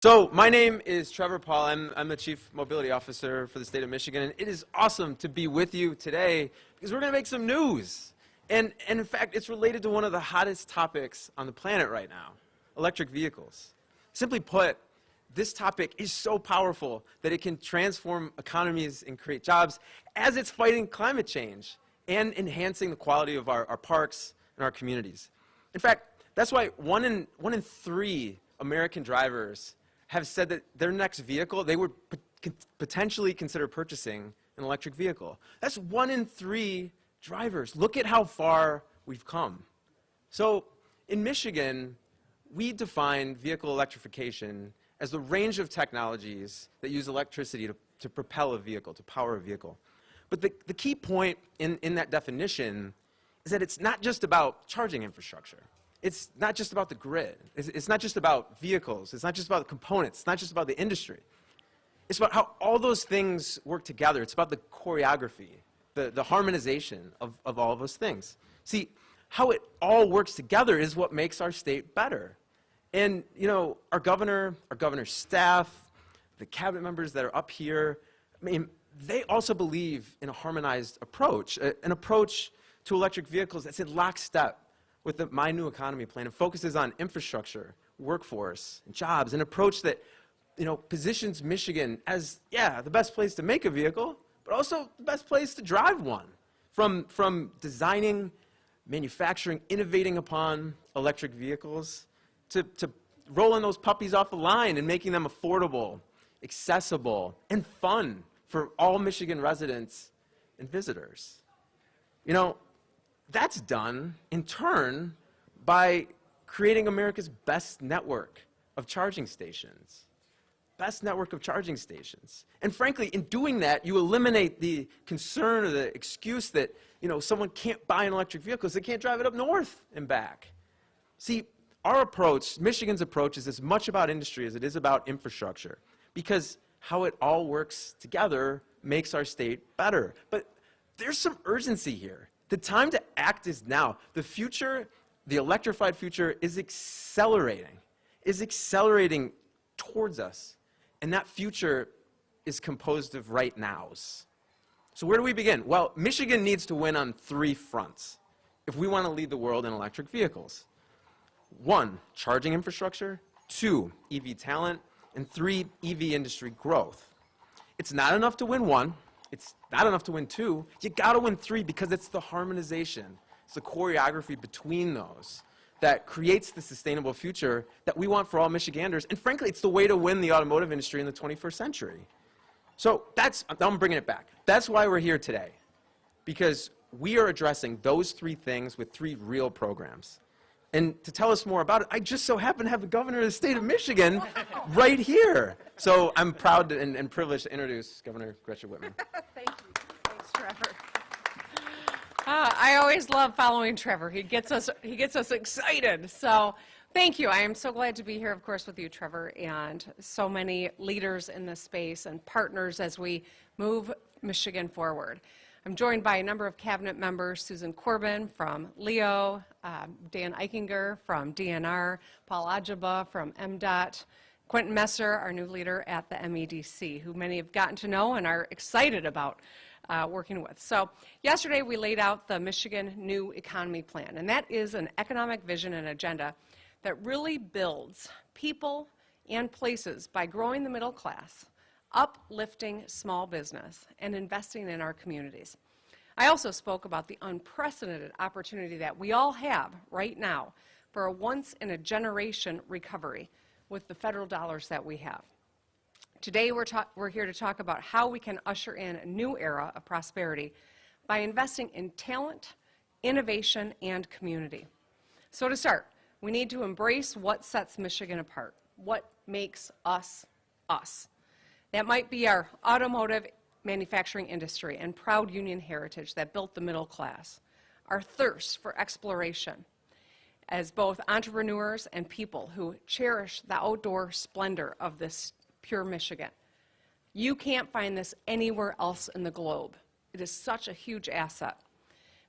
So my name is Trevor Paul. I'm the Chief Mobility Officer for the state of Michigan, and it is awesome to be with you today because we're going to make some news. And in fact, it's related to one of the hottest topics on the planet right now, electric vehicles. Simply put, this topic is so powerful that it can transform economies and create jobs as it's fighting climate change and enhancing the quality of our parks and our communities. In fact, that's why one in three American drivers have said that their next vehicle, they would potentially consider purchasing an electric vehicle. That's 1 in 3 drivers. Look at how far we've come. So in Michigan, we define vehicle electrification as the range of technologies that use electricity to propel a vehicle, to power a vehicle. But the key point in that definition is that it's not just about charging infrastructure. It's not just about the grid. It's not just about vehicles. It's not just about the components. It's not just about the industry. It's about how all those things work together. It's about the choreography, the harmonization of all of those things. See, how it all works together is what makes our state better. And, you know, our governor's staff, the cabinet members that are up here, I mean, they also believe in a harmonized approach, an approach to electric vehicles that's in lockstep with the My New Economy plan. It focuses on infrastructure, workforce, and jobs, an approach that, you know, positions Michigan as, yeah, the best place to make a vehicle, but also the best place to drive one. From designing, manufacturing, innovating upon electric vehicles, to rolling those puppies off the line and making them affordable, accessible, and fun for all Michigan residents and visitors. You know, that's done, in turn, by creating America's best network of charging stations. Best network of charging stations. And frankly, in doing that, you eliminate the concern or the excuse that, you know, someone can't buy an electric vehicle because they can't drive it up north and back. See, our approach, Michigan's approach, is as much about industry as it is about infrastructure, because how it all works together makes our state better. But there's some urgency here. The time to act is now. The future, the electrified future, is accelerating towards us. And that future is composed of right nows. So where do we begin? Well, Michigan needs to win on 3 fronts if we want to lead the world in electric vehicles. 1, charging infrastructure. 2, EV talent. And 3, EV industry growth. It's not enough to win 1. It's not enough to win 2. You got to win 3 because it's the harmonization. It's the choreography between those that creates the sustainable future that we want for all Michiganders. And frankly, it's the way to win the automotive industry in the 21st century. So I'm bringing it back. That's why we're here today, because we are addressing those 3 things with 3 real programs. And to tell us more about it, I just so happen to have the governor of the state of Michigan right here. So I'm proud and privileged to introduce Governor Gretchen Whitmer. Thank you. Thanks, Trevor. I always love following Trevor. He gets us excited. So thank you. I am so glad to be here, of course, with you, Trevor, and so many leaders in this space and partners as we move Michigan forward. I'm joined by a number of cabinet members: Susan Corbin from Leo, Dan Eichinger from DNR, Paul Ajaba from MDOT, Quentin Messer, our new leader at the MEDC, who many have gotten to know and are excited about working with. So yesterday we laid out the Michigan New Economy Plan, and that is an economic vision and agenda that really builds people and places by growing the middle class, uplifting small business, and investing in our communities. I also spoke about the unprecedented opportunity that we all have right now for a once-in-a-generation recovery with the federal dollars that we have. Today we're here to talk about how we can usher in a new era of prosperity by investing in talent, innovation, and community. So to start, we need to embrace what sets Michigan apart, what makes us us. That might be our automotive manufacturing industry and proud union heritage that built the middle class, our thirst for exploration as both entrepreneurs and people who cherish the outdoor splendor of this pure Michigan. You can't find this anywhere else in the globe. It is such a huge asset.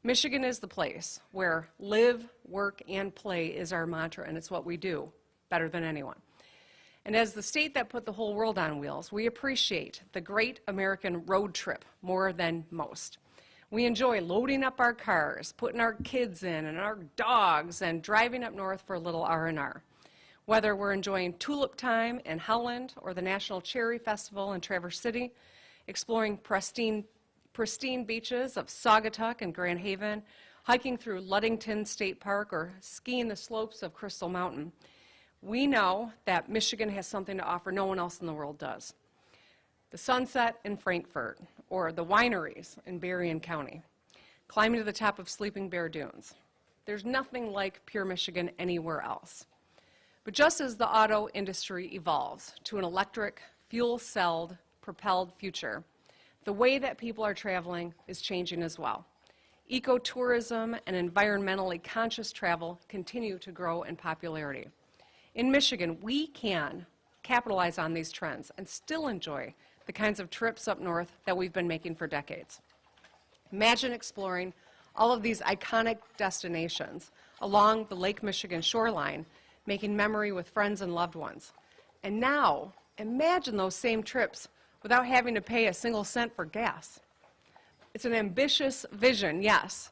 Michigan is the place where live, work, and play is our mantra, and it's what we do better than anyone. And as the state that put the whole world on wheels, we appreciate the great American road trip more than most. We enjoy loading up our cars, putting our kids in and our dogs, and driving up north for a little R&R. Whether we're enjoying tulip time in Howland or the National Cherry Festival in Traverse City, exploring pristine beaches of Saugatuck and Grand Haven, hiking through Ludington State Park, or skiing the slopes of Crystal Mountain, we know that Michigan has something to offer no one else in the world does. The sunset in Frankfurt, or the wineries in Berrien County, climbing to the top of Sleeping Bear Dunes. There's nothing like pure Michigan anywhere else. But just as the auto industry evolves to an electric, fuel-celled, propelled future, the way that people are traveling is changing as well. Ecotourism and environmentally conscious travel continue to grow in popularity. In Michigan, we can capitalize on these trends and still enjoy the kinds of trips up north that we've been making for decades. Imagine exploring all of these iconic destinations along the Lake Michigan shoreline, making memory with friends and loved ones. And now, imagine those same trips without having to pay a single cent for gas. It's an ambitious vision, yes.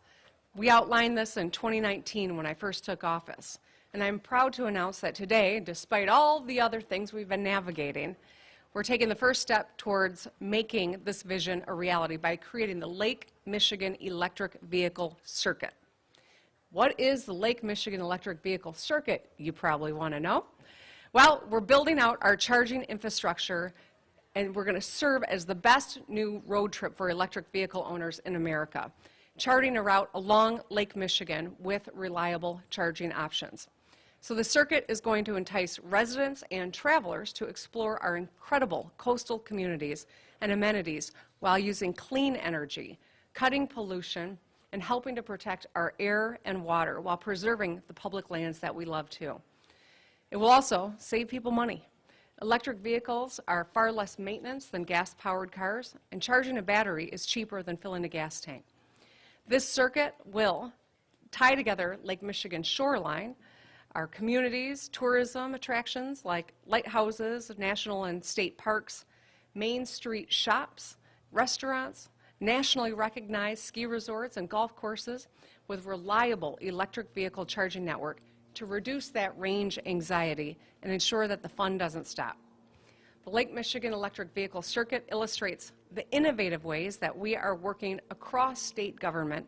We outlined this in 2019 when I first took office. And I'm proud to announce that today, despite all the other things we've been navigating, we're taking the first step towards making this vision a reality by creating the Lake Michigan Electric Vehicle Circuit. What is the Lake Michigan Electric Vehicle Circuit, you probably want to know? Well, we're building out our charging infrastructure, and we're going to serve as the best new road trip for electric vehicle owners in America, charting a route along Lake Michigan with reliable charging options. So the circuit is going to entice residents and travelers to explore our incredible coastal communities and amenities while using clean energy, cutting pollution, and helping to protect our air and water while preserving the public lands that we love too. It will also save people money. Electric vehicles are far less maintenance than gas-powered cars, and charging a battery is cheaper than filling a gas tank. This circuit will tie together Lake Michigan's shoreline, our communities, tourism attractions like lighthouses, national and state parks, Main Street shops, restaurants, nationally recognized ski resorts and golf courses with reliable electric vehicle charging network to reduce that range anxiety and ensure that the fun doesn't stop. The Lake Michigan Electric Vehicle Circuit illustrates the innovative ways that we are working across state government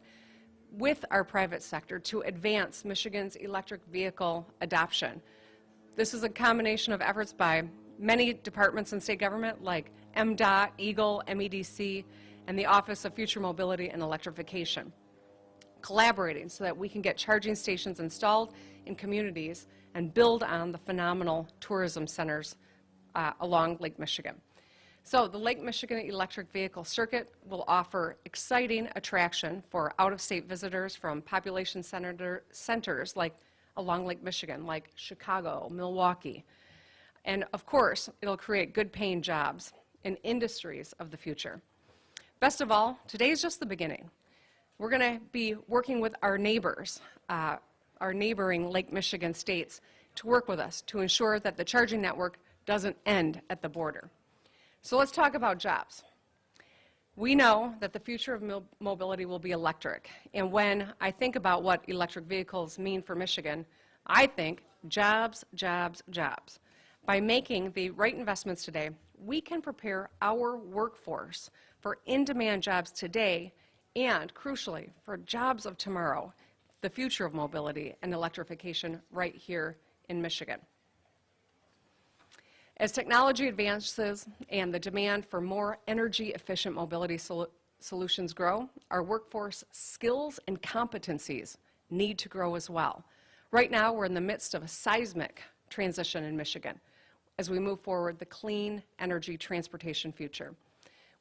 with our private sector to advance Michigan's electric vehicle adoption. This is a combination of efforts by many departments in state government like MDOT, EGLE, MEDC, and the Office of Future Mobility and Electrification, collaborating so that we can get charging stations installed in communities and build on the phenomenal tourism centers along Lake Michigan. So the Lake Michigan Electric Vehicle Circuit will offer exciting attraction for out-of-state visitors from population centers like along Lake Michigan, like Chicago, Milwaukee. And of course, it'll create good-paying jobs in industries of the future. Best of all, today is just the beginning. We're going to be working with our neighbors, our neighboring Lake Michigan states, to work with us to ensure that the charging network doesn't end at the border. So let's talk about jobs. We know that the future of mobility will be electric, and when I think about what electric vehicles mean for Michigan, I think jobs, jobs, jobs. By making the right investments today, we can prepare our workforce for in-demand jobs today and, crucially, for jobs of tomorrow, the future of mobility and electrification right here in Michigan. As technology advances and the demand for more energy-efficient mobility solutions grow, our workforce skills and competencies need to grow as well. Right now, we're in the midst of a seismic transition in Michigan as we move forward the clean energy transportation future.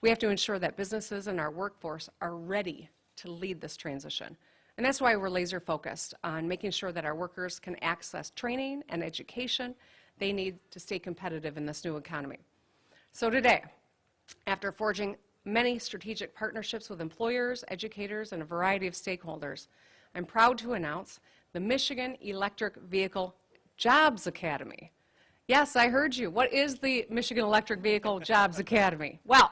We have to ensure that businesses and our workforce are ready to lead this transition. And that's why we're laser focused on making sure that our workers can access training and education they need to stay competitive in this new economy. So today, after forging many strategic partnerships with employers, educators, and a variety of stakeholders, I'm proud to announce the Michigan Electric Vehicle Jobs Academy. Yes, I heard you. What is the Michigan Electric Vehicle Jobs Academy? Well,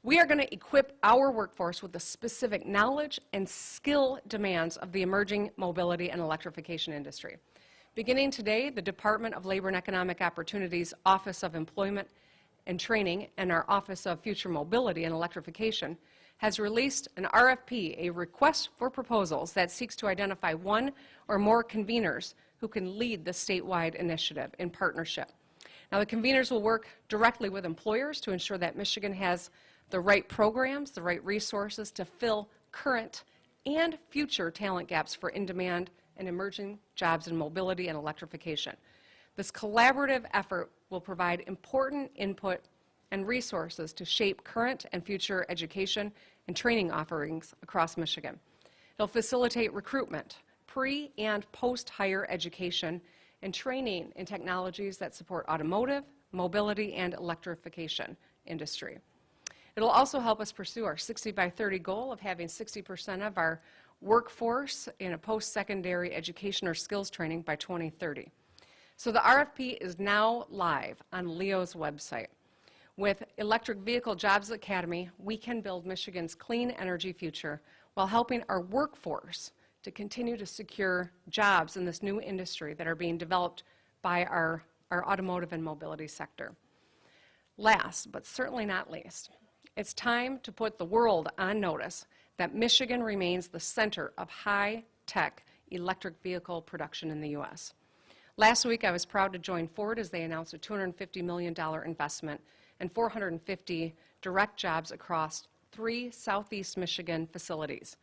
we are going to equip our workforce with the specific knowledge and skill demands of the emerging mobility and electrification industry. Beginning today, the Department of Labor and Economic Opportunities Office of Employment and Training and our Office of Future Mobility and Electrification has released an RFP, a request for proposals, that seeks to identify one or more conveners who can lead the statewide initiative in partnership. Now, the conveners will work directly with employers to ensure that Michigan has the right programs, the right resources to fill current and future talent gaps for in-demand and emerging jobs in mobility and electrification. This collaborative effort will provide important input and resources to shape current and future education and training offerings across Michigan. It'll facilitate recruitment, pre- and post-hire education, and training in technologies that support automotive, mobility, and electrification industry. It'll also help us pursue our 60 by 30 goal of having 60% of our workforce in a post-secondary education or skills training by 2030. So the RFP is now live on LEO's website. With Electric Vehicle Jobs Academy, we can build Michigan's clean energy future while helping our workforce to continue to secure jobs in this new industry that are being developed by our automotive and mobility sector. Last, but certainly not least, it's time to put the world on notice that Michigan remains the center of high-tech electric vehicle production in the U.S. Last week, I was proud to join Ford as they announced a $250 million investment and 450 direct jobs across 3 Southeast Michigan facilities: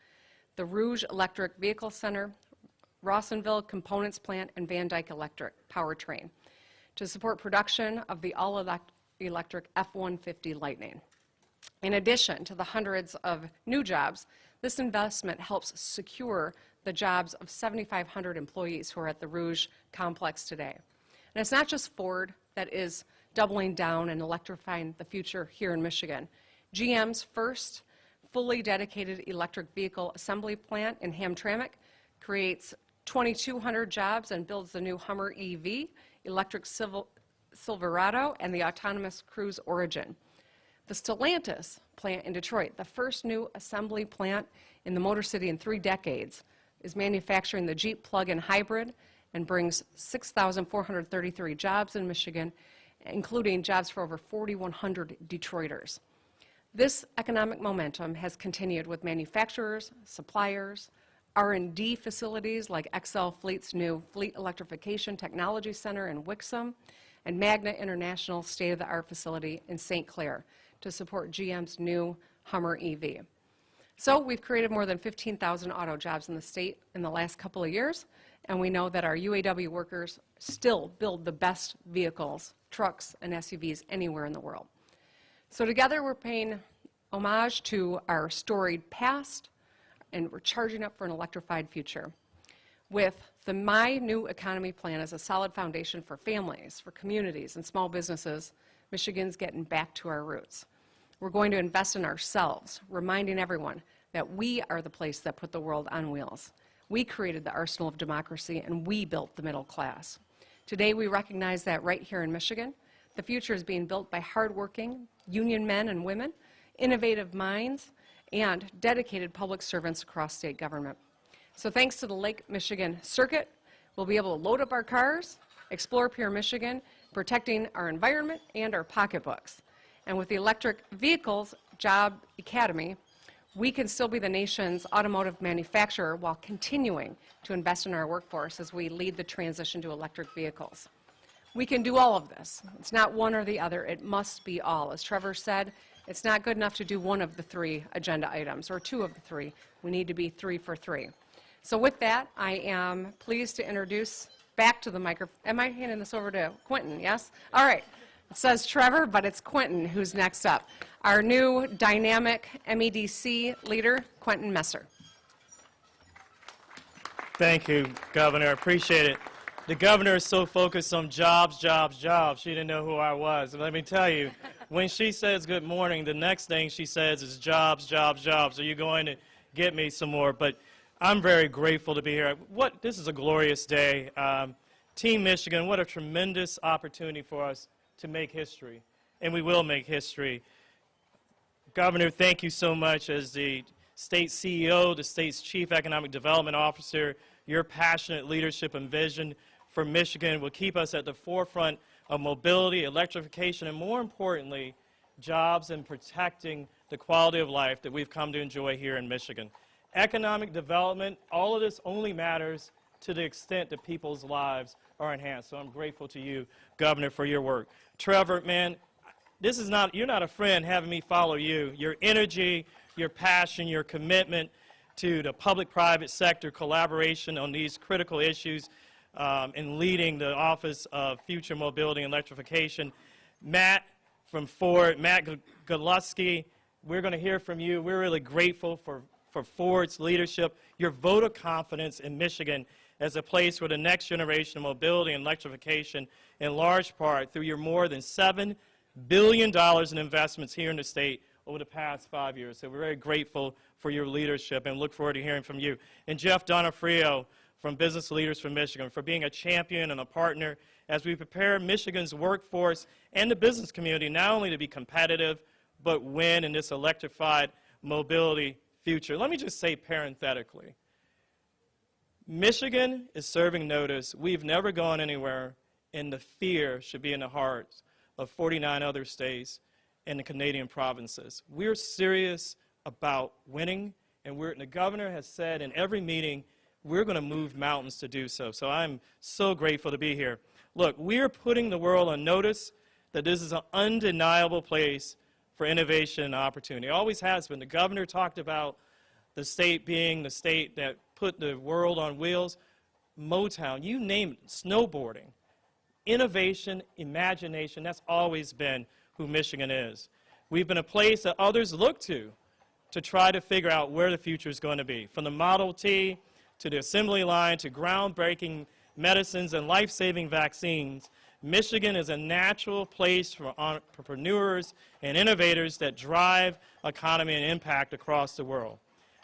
the Rouge Electric Vehicle Center, Rawsonville Components Plant, and Van Dyke Electric Powertrain, to support production of the all-electric F-150 Lightning. In addition to the hundreds of new jobs, this investment helps secure the jobs of 7,500 employees who are at the Rouge complex today. And it's not just Ford that is doubling down and electrifying the future here in Michigan. GM's first fully dedicated electric vehicle assembly plant in Hamtramck creates 2,200 jobs and builds the new Hummer EV, electric Silverado, and the autonomous Cruise Origin. The Stellantis plant in Detroit, the first new assembly plant in the Motor City in 3 decades, is manufacturing the Jeep plug-in hybrid and brings 6,433 jobs in Michigan, including jobs for over 4,100 Detroiters. This economic momentum has continued with manufacturers, suppliers, R&D facilities like XL Fleet's new Fleet Electrification Technology Center in Wixom, and Magna International state-of-the-art facility in St. Clair to support GM's new Hummer EV. So we've created more than 15,000 auto jobs in the state in the last couple of years, and we know that our UAW workers still build the best vehicles, trucks, and SUVs anywhere in the world. So together we're paying homage to our storied past, and we're charging up for an electrified future. With the My New Economy plan as a solid foundation for families, for communities, and small businesses, Michigan's getting back to our roots. We're going to invest in ourselves, reminding everyone that we are the place that put the world on wheels. We created the arsenal of democracy, and we built the middle class. Today, we recognize that right here in Michigan, the future is being built by hardworking union men and women, innovative minds, and dedicated public servants across state government. So thanks to the Lake Michigan Circuit, we'll be able to load up our cars, explore Pure Michigan, protecting our environment and our pocketbooks. And with the Electric Vehicles Job Academy, we can still be the nation's automotive manufacturer while continuing to invest in our workforce as we lead the transition to electric vehicles. We can do all of this. It's not one or the other. It must be all. As Trevor said, it's not good enough to do one of the 3 agenda items or 2 of the 3. We need to be 3 for 3. So with that, I am pleased to introduce back to the microphone. Am I handing this over to Quentin? Yes? All right. It says Trevor, but it's Quentin who's next up. Our new dynamic MEDC leader, Quentin Messer. Thank you, Governor. I appreciate it. The governor is so focused on jobs, jobs, jobs, she didn't know who I was. And let me tell you, when she says good morning, the next thing she says is jobs, jobs, jobs. Are you going to get me some more? But I'm very grateful to be here. This is a glorious day. Team Michigan, what a tremendous opportunity for us to make history, and we will make history. Governor, thank you so much. As the state CEO, the state's chief economic development officer, your passionate leadership and vision for Michigan will keep us at the forefront of mobility, electrification, and more importantly, jobs and protecting the quality of life that we've come to enjoy here in Michigan. Economic development, all of this only matters to the extent that people's lives are enhanced. So I'm grateful to you, Governor, for your work. Trevor, man, you're not a friend having me follow you. Your energy, your passion, your commitment to the public-private sector collaboration on these critical issues in leading the Office of Future Mobility and Electrification. Matt from Ford, Matt Goluski, we're going to hear from you. We're really grateful for Ford's leadership, your vote of confidence in Michigan as a place where the next generation of mobility and electrification, in large part through your more than $7 billion in investments here in the state over the past 5 years. So we're very grateful for your leadership and look forward to hearing from you. And Jeff Donofrio from Business Leaders for Michigan for being a champion and a partner as we prepare Michigan's workforce and the business community not only to be competitive, but win in this electrified mobility future. Let me just say parenthetically, Michigan is serving notice. We've never gone anywhere, and the fear should be in the hearts of 49 other states and the Canadian provinces. We're serious about winning, and the governor has said in every meeting, we're going to move mountains to do so. So I'm so grateful to be here. Look, we're putting the world on notice that this is an undeniable place for innovation and opportunity. It always has been. The governor talked about the state being the state that put the world on wheels. Motown, you name it, snowboarding, innovation, imagination, that's always been who Michigan is. We've been a place that others look to try to figure out where the future is going to be. From the Model T to the assembly line to groundbreaking medicines and life-saving vaccines, Michigan is a natural place for entrepreneurs and innovators that drive economy and impact across the world.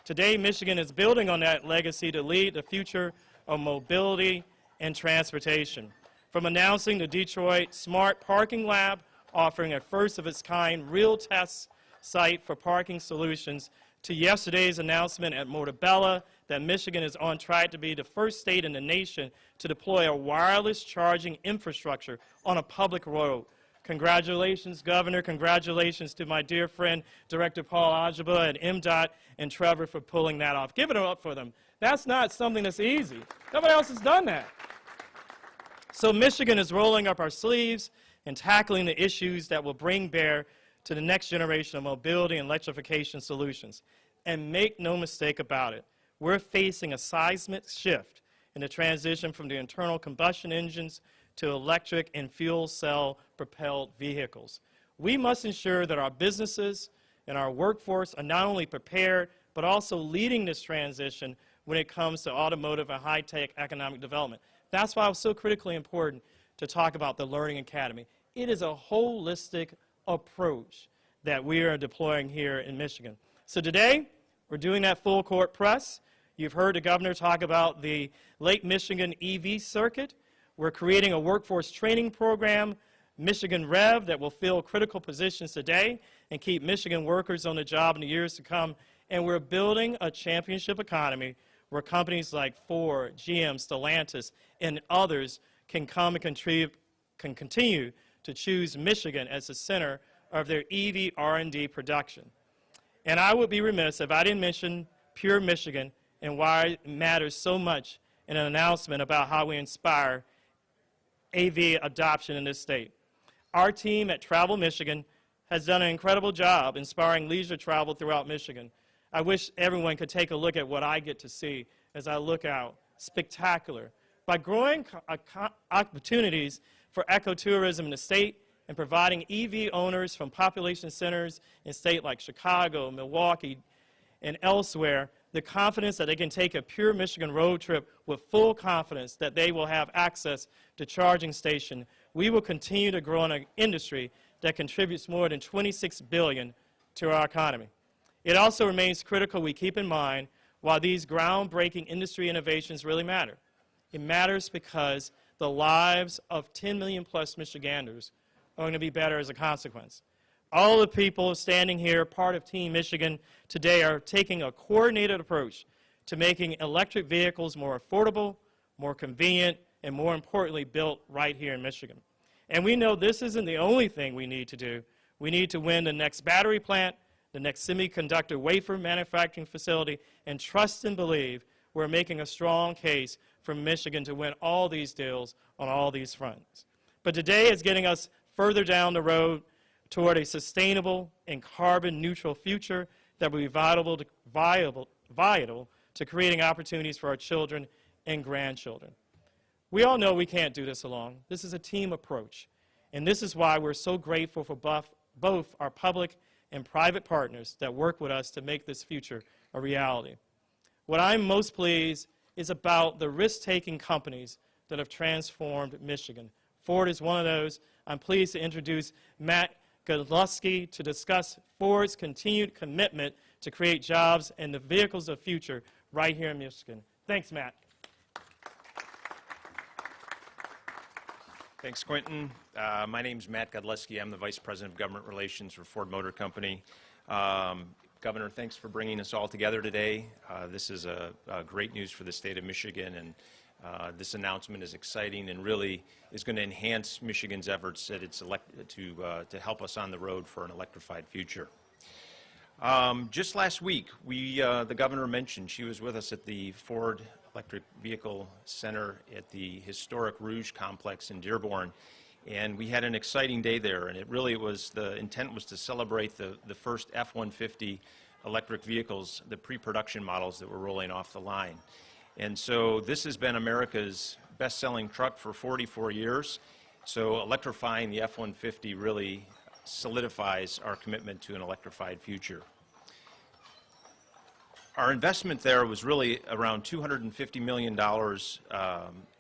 Today, Michigan is building on that legacy to lead the future of mobility and transportation. From announcing the Detroit Smart Parking Lab, offering a first-of-its-kind real test site for parking solutions, to yesterday's announcement at Montebello that Michigan is on track to be the first state in the nation to deploy a wireless charging infrastructure on a public road. Congratulations, Governor. Congratulations to my dear friend, Director Paul Ajaba at MDOT and Trevor for pulling that off. Give it up for them. That's not something that's easy. Nobody else has done that. So Michigan is rolling up our sleeves and tackling the issues that will bring bear to the next generation of mobility and electrification solutions. And make no mistake about it, we're facing a seismic shift in the transition from the internal combustion engines to electric and fuel cell propelled vehicles. We must ensure that our businesses and our workforce are not only prepared, but also leading this transition when it comes to automotive and high-tech economic development. That's why it's so critically important to talk about the Learning Academy. It is a holistic approach that we are deploying here in Michigan. So today, we're doing that full court press. You've heard the governor talk about the Lake Michigan EV circuit. We're creating a workforce training program, Michigan Rev, that will fill critical positions today and keep Michigan workers on the job in the years to come. And we're building a championship economy where companies like Ford, GM, Stellantis, and others can come and continue to choose Michigan as the center of their EV R&D production. And I would be remiss if I didn't mention Pure Michigan and why it matters so much in an announcement about how we inspire AV adoption in this state. Our team at Travel Michigan has done an incredible job inspiring leisure travel throughout Michigan. I wish everyone could take a look at what I get to see as I look out. Spectacular. By growing opportunities for ecotourism in the state and providing EV owners from population centers in states like Chicago, Milwaukee, and elsewhere, the confidence that they can take a Pure Michigan road trip with full confidence that they will have access to charging station, we will continue to grow in an industry that contributes more than $26 billion to our economy. It also remains critical we keep in mind why these groundbreaking industry innovations really matter. It matters because the lives of 10 million plus Michiganders are going to be better as a consequence. All the people standing here, part of Team Michigan today, are taking a coordinated approach to making electric vehicles more affordable, more convenient, and more importantly, built right here in Michigan. And we know this isn't the only thing we need to do. We need to win the next battery plant, the next semiconductor wafer manufacturing facility, and trust and believe we're making a strong case for Michigan to win all these deals on all these fronts. But today is getting us further down the road toward a sustainable and carbon-neutral future that will be vital to creating opportunities for our children and grandchildren. We all know we can't do this alone. This is a team approach, and this is why we're so grateful for both our public and private partners that work with us to make this future a reality. What I'm most pleased is about the risk-taking companies that have transformed Michigan. Ford is one of those. I'm pleased to introduce Matt Godlewski to discuss Ford's continued commitment to create jobs and the vehicles of the future right here in Michigan. Thanks, Matt. Thanks, Quentin. My name's Matt Godlewski. I'm the Vice President of Government Relations for Ford Motor Company. Governor, thanks for bringing us all together today. This is a great news for the state of Michigan, and this announcement is exciting and really is going to enhance Michigan's efforts at to help us on the road for an electrified future. Just last week, the governor mentioned she was with us at the Ford Electric Vehicle Center at the historic Rouge complex in Dearborn, and we had an exciting day there. And the intent was to celebrate the first F-150 electric vehicles, the pre-production models that were rolling off the line. And so this has been America's best-selling truck for 44 years. So electrifying the F-150 really solidifies our commitment to an electrified future. Our investment there was really around $250 million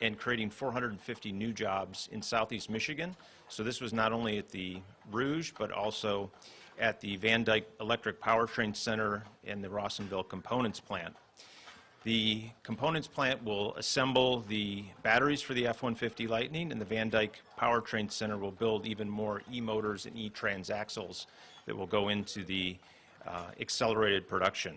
and creating 450 new jobs in Southeast Michigan. So this was not only at the Rouge, but also at the Van Dyke Electric Powertrain Center and the Rawsonville Components Plant. The Components Plant will assemble the batteries for the F-150 Lightning, and the Van Dyke Powertrain Center will build even more e-motors and e-transaxles that will go into the accelerated production.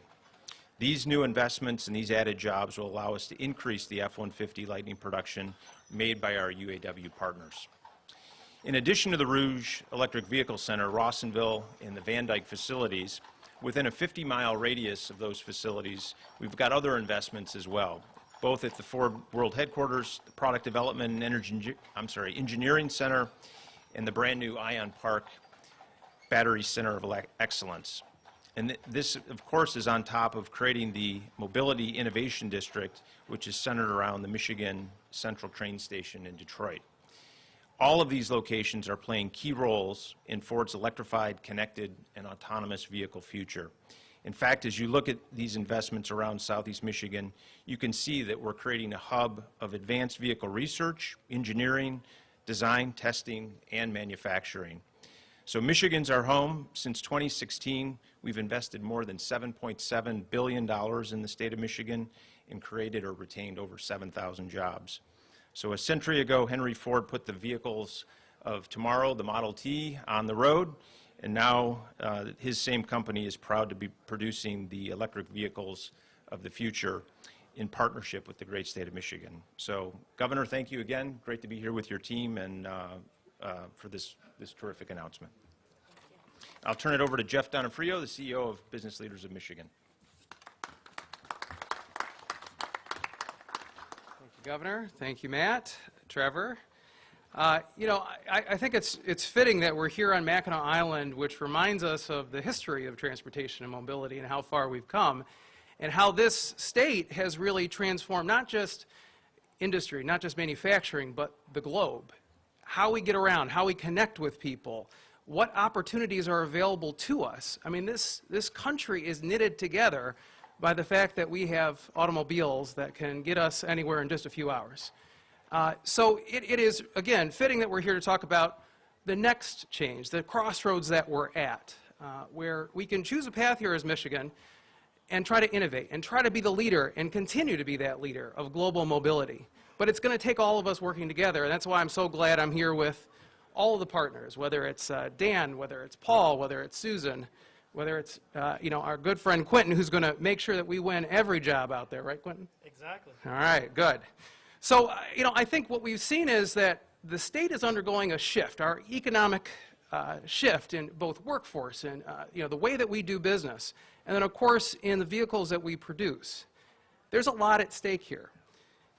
These new investments and these added jobs will allow us to increase the F-150 Lightning production made by our UAW partners. In addition to the Rouge Electric Vehicle Center, Rawsonville, and the Van Dyke facilities, within a 50-mile radius of those facilities, we've got other investments as well, both at the Ford World Headquarters, the Product Development and Engineering Center, and the brand new Ion Park Battery Center of Excellence. And this, of course, is on top of creating the Mobility Innovation District, which is centered around the Michigan Central Train Station in Detroit. All of these locations are playing key roles in Ford's electrified, connected, and autonomous vehicle future. In fact, as you look at these investments around Southeast Michigan, you can see that we're creating a hub of advanced vehicle research, engineering, design, testing, and manufacturing. So Michigan's our home. Since 2016, we've invested more than $7.7 billion in the state of Michigan and created or retained over 7,000 jobs. So a century ago, Henry Ford put the vehicles of tomorrow, the Model T, on the road, and now his same company is proud to be producing the electric vehicles of the future in partnership with the great state of Michigan. So, Governor, thank you again. Great to be here with your team and for this terrific announcement. I'll turn it over to Jeff Donofrio, the CEO of Business Leaders of Michigan. Thank you, Governor. Thank you, Matt, Trevor. You know, I think it's fitting that we're here on Mackinac Island, which reminds us of the history of transportation and mobility and how far we've come, and how this state has really transformed not just industry, not just manufacturing, but the globe. How we get around, how we connect with people, what opportunities are available to us. I mean, this country is knitted together by the fact that we have automobiles that can get us anywhere in just a few hours. So it is, again, fitting that we're here to talk about the next change, the crossroads that we're at, where we can choose a path here as Michigan and try to innovate and try to be the leader and continue to be that leader of global mobility. But it's going to take all of us working together, and that's why I'm so glad I'm here with all of the partners, whether it's Dan, whether it's Paul, whether it's Susan, whether it's our good friend Quentin, who's going to make sure that we win every job out there, right, Quentin? Exactly. All right, good. So, I think what we've seen is that the state is undergoing a shift, our economic shift in both workforce and the way that we do business, and then of course in the vehicles that we produce. There's a lot at stake here.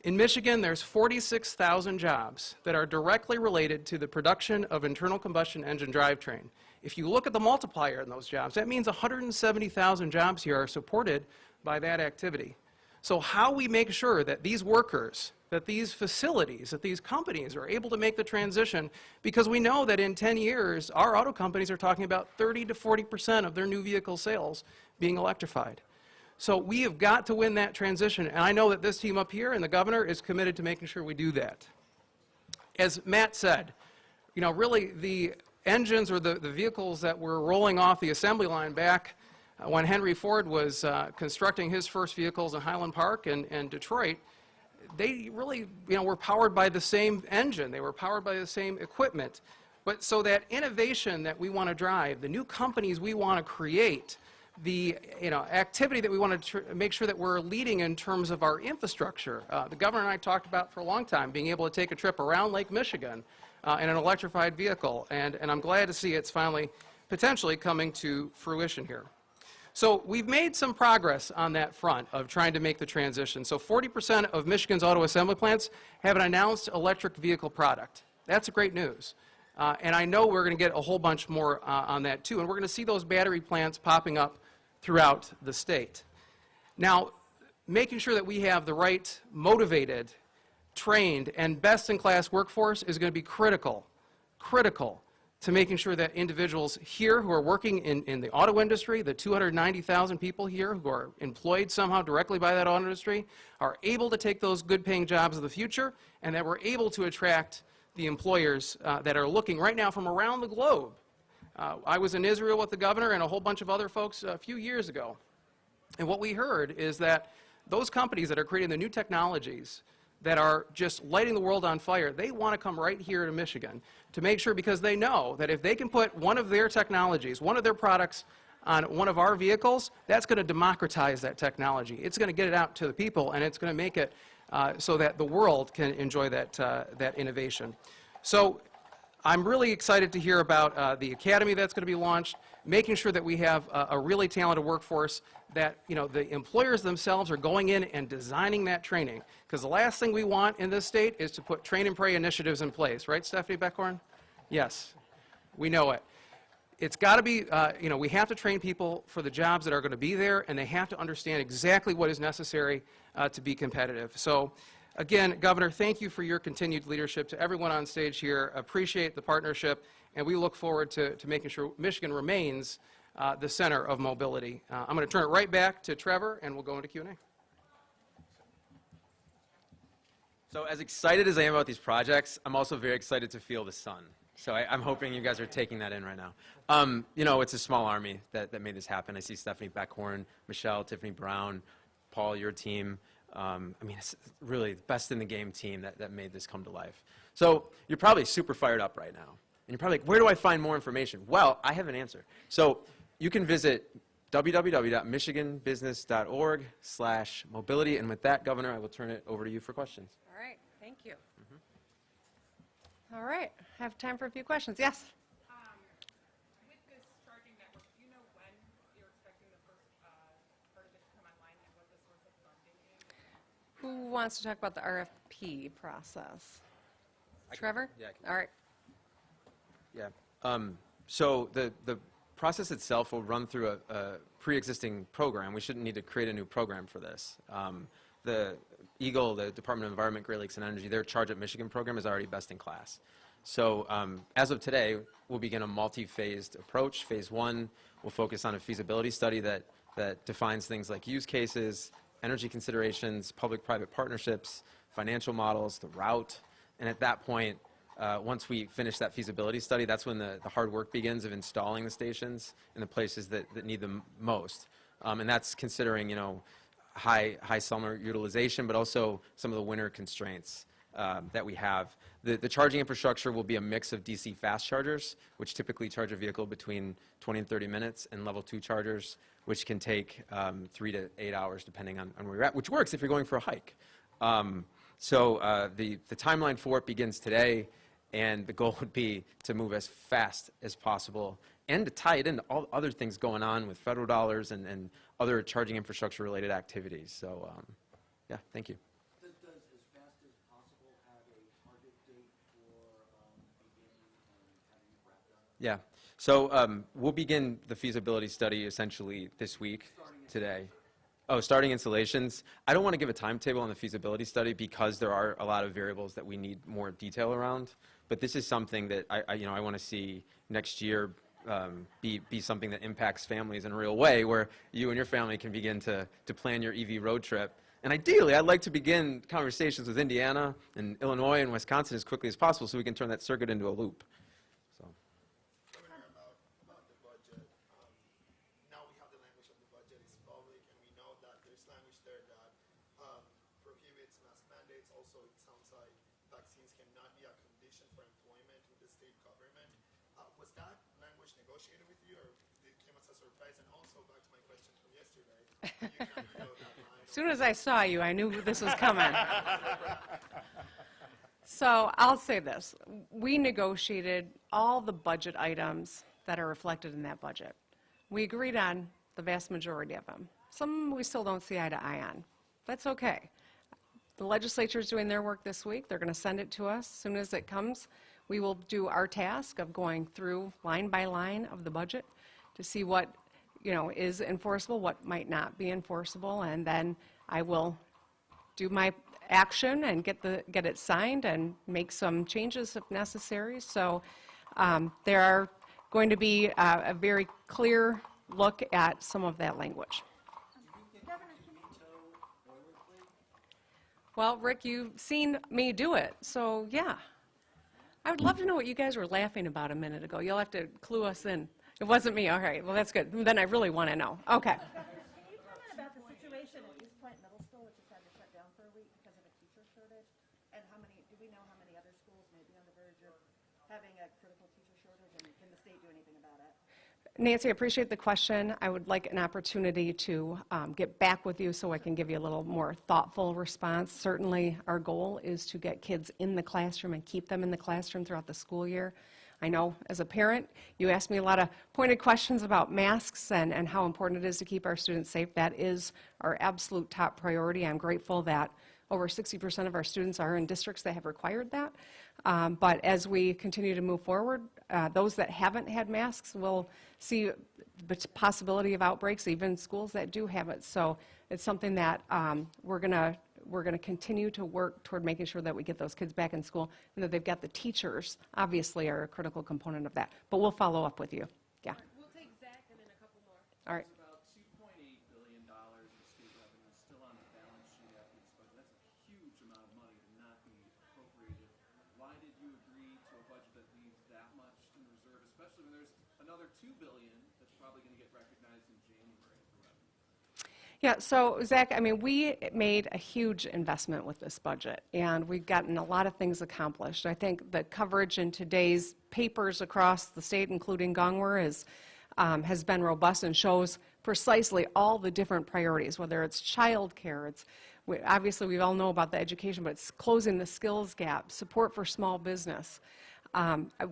In Michigan, there's 46,000 jobs that are directly related to the production of internal combustion engine drivetrain. If you look at the multiplier in those jobs, that means 170,000 jobs here are supported by that activity. So how we make sure that these workers, that these facilities, that these companies are able to make the transition, because we know that in 10 years, our auto companies are talking about 30 to 40% of their new vehicle sales being electrified. So we have got to win that transition, and I know that this team up here and the governor is committed to making sure we do that. As Matt said, really the engines or the vehicles that were rolling off the assembly line back when Henry Ford was constructing his first vehicles in Highland Park and Detroit, they really were powered by the same engine. They were powered by the same equipment. But so that innovation that we want to drive, the new companies we want to create, the activity that we want to make sure that we're leading in terms of our infrastructure. The governor and I talked about for a long time being able to take a trip around Lake Michigan in an electrified vehicle, and I'm glad to see it's finally potentially coming to fruition here. So we've made some progress on that front of trying to make the transition. So 40% of Michigan's auto assembly plants have an announced electric vehicle product. That's great news. And I know we're going to get a whole bunch more on that too, and we're going to see those battery plants popping up throughout the state. Now, making sure that we have the right motivated, trained, and best-in-class workforce is going to be critical to making sure that individuals here who are working in the auto industry, the 290,000 people here who are employed somehow directly by that auto industry, are able to take those good-paying jobs of the future, and that we're able to attract the employers that are looking right now from around the globe. I was in Israel with the governor and a whole bunch of other folks a few years ago. And what we heard is that those companies that are creating the new technologies that are just lighting the world on fire, they want to come right here to Michigan to make sure, because they know that if they can put one of their technologies, one of their products on one of our vehicles, that's going to democratize that technology. It's going to get it out to the people, and it's going to make it so that the world can enjoy that innovation. So I'm really excited to hear about the academy that's going to be launched, making sure that we have a really talented workforce, that the employers themselves are going in and designing that training. Because the last thing we want in this state is to put train and pray initiatives in place. Right, Stephanie Beckhorn? Yes, we know it. It's got to be, we have to train people for the jobs that are going to be there, and they have to understand exactly what is necessary to be competitive. So, again, Governor, thank you for your continued leadership. To everyone on stage here, appreciate the partnership, and we look forward to making sure Michigan remains the center of mobility. I'm going to turn it right back to Trevor, and we'll go into Q&A. So as excited as I am about these projects, I'm also very excited to feel the sun. So I'm hoping you guys are taking that in right now. It's a small army that made this happen. I see Stephanie Beckhorn, Michelle, Tiffany Brown, Paul, your team. It's really the best in the game team that made this come to life. So you're probably super fired up right now. And you're probably like, where do I find more information? Well, I have an answer. So you can visit www.michiganbusiness.org/mobility. And with that, Governor, I will turn it over to you for questions. All right, thank you. All right, I have time for a few questions. Yes? With this charging network, do you know when you're expecting the first part of it to come online and what the source of funding is? Who wants to talk about the RFP process? Trevor? Yeah, I can. All right. Yeah. So the process itself will run through a pre-existing program. We shouldn't need to create a new program for this. The EGLE, the Department of Environment, Great Lakes and Energy, their Charge Up Michigan program is already best in class. So as of today, we'll begin a multi-phased approach. Phase 1 will focus on a feasibility study that defines things like use cases, energy considerations, public-private partnerships, financial models, the route. And at that point, once we finish that feasibility study, that's when the hard work begins of installing the stations in the places that need them most. And that's considering, high summer utilization, but also some of the winter constraints. that we have. The charging infrastructure will be a mix of DC fast chargers, which typically charge a vehicle between 20 and 30 minutes, and level 2 chargers, which can take 3 to 8 hours depending on where you're at, which works if you're going for a hike. The timeline for it begins today, and the goal would be to move as fast as possible and to tie it into all other things going on with federal dollars and other charging infrastructure related activities. So, yeah, thank you. Does as fast as possible have a target date for beginning and having it wrapped up? Yeah. So we'll begin the feasibility study essentially this week, today. Oh, starting installations. I don't want to give a timetable on the feasibility study because there are a lot of variables that we need more detail around. But this is something that I want to see next year be something that impacts families in a real way, where you and your family can begin to plan your EV road trip. And ideally, I'd like to begin conversations with Indiana and Illinois and Wisconsin as quickly as possible so we can turn that circuit into a loop. So. About the budget. Now we have the language of the budget. It's public, and we know that there's language there that prohibits mask mandates. Also, it sounds like vaccines cannot be a condition for employment with the state government. Was that language negotiated with you, or did it came as a surprise? And also, back to my question from yesterday, you kind of know that line. As soon as I saw you, I knew this was coming. So I'll say this. We negotiated all the budget items that are reflected in that budget. We agreed on the vast majority of them. Some we still don't see eye to eye on. That's okay. The legislature is doing their work this week. They're going to send it to us. As soon as it comes, we will do our task of going through line by line of the budget to see what is enforceable, what might not be enforceable, and then I will do my action and get it signed and make some changes if necessary. So there are going to be a very clear look at some of that language. Well, Rick, you've seen me do it, so yeah. I would love to know what you guys were laughing about a minute ago. You'll have to clue us in. It wasn't me. All right. Well, that's good. Then I really want to know. Okay. Can you comment about the situation at East Point Middle School, which has had to shut down for a week because of a teacher shortage? And do we know how many other schools may be on the verge of having a critical teacher shortage, and can the state do anything about it? Nancy, I appreciate the question. I would like an opportunity to get back with you so I can give you a little more thoughtful response. Certainly, our goal is to get kids in the classroom and keep them in the classroom throughout the school year. I know as a parent, you asked me a lot of pointed questions about masks and how important it is to keep our students safe. That is our absolute top priority. I'm grateful that over 60% of our students are in districts that have required that. But as we continue to move forward, those that haven't had masks will see the possibility of outbreaks, even schools that do have it. So it's something that we're going to continue to work toward making sure that we get those kids back in school and that they've got the teachers, obviously, are a critical component of that. But we'll follow up with you. Yeah. We'll take Zach and then a couple more. All right. About $2.8 billion of state revenue still on the balance sheet after this budget. That's a huge amount of money to not be appropriated. Why did you agree to a budget that leaves that much in reserve, especially when there's another $2 billion that's probably going to get recognized in January for revenue? Yeah, so Zach, I mean, we made a huge investment with this budget, and we've gotten a lot of things accomplished. I think the coverage in today's papers across the state, including Gongwer, has been robust and shows precisely all the different priorities, whether it's child care, obviously we all know about the education, but it's closing the skills gap, support for small business.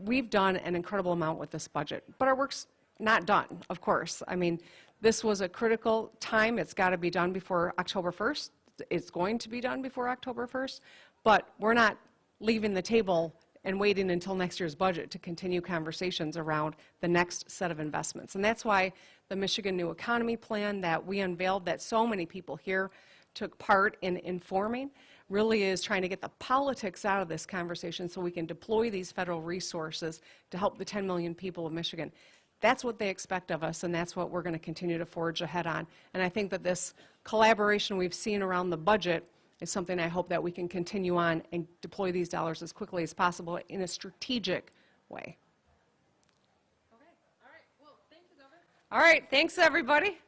We've done an incredible amount with this budget, but our work's not done, of course. I mean, this was a critical time. It's got to be done before October 1st. It's going to be done before October 1st, but we're not leaving the table and waiting until next year's budget to continue conversations around the next set of investments. And that's why the Michigan New Economy Plan that we unveiled, that so many people here took part in informing, really is trying to get the politics out of this conversation so we can deploy these federal resources to help the 10 million people of Michigan. That's what they expect of us, and that's what we're going to continue to forge ahead on. And I think that this collaboration we've seen around the budget is something I hope that we can continue on and deploy these dollars as quickly as possible in a strategic way. Okay. All right. Well, thank you, Governor. All right. Thanks, everybody.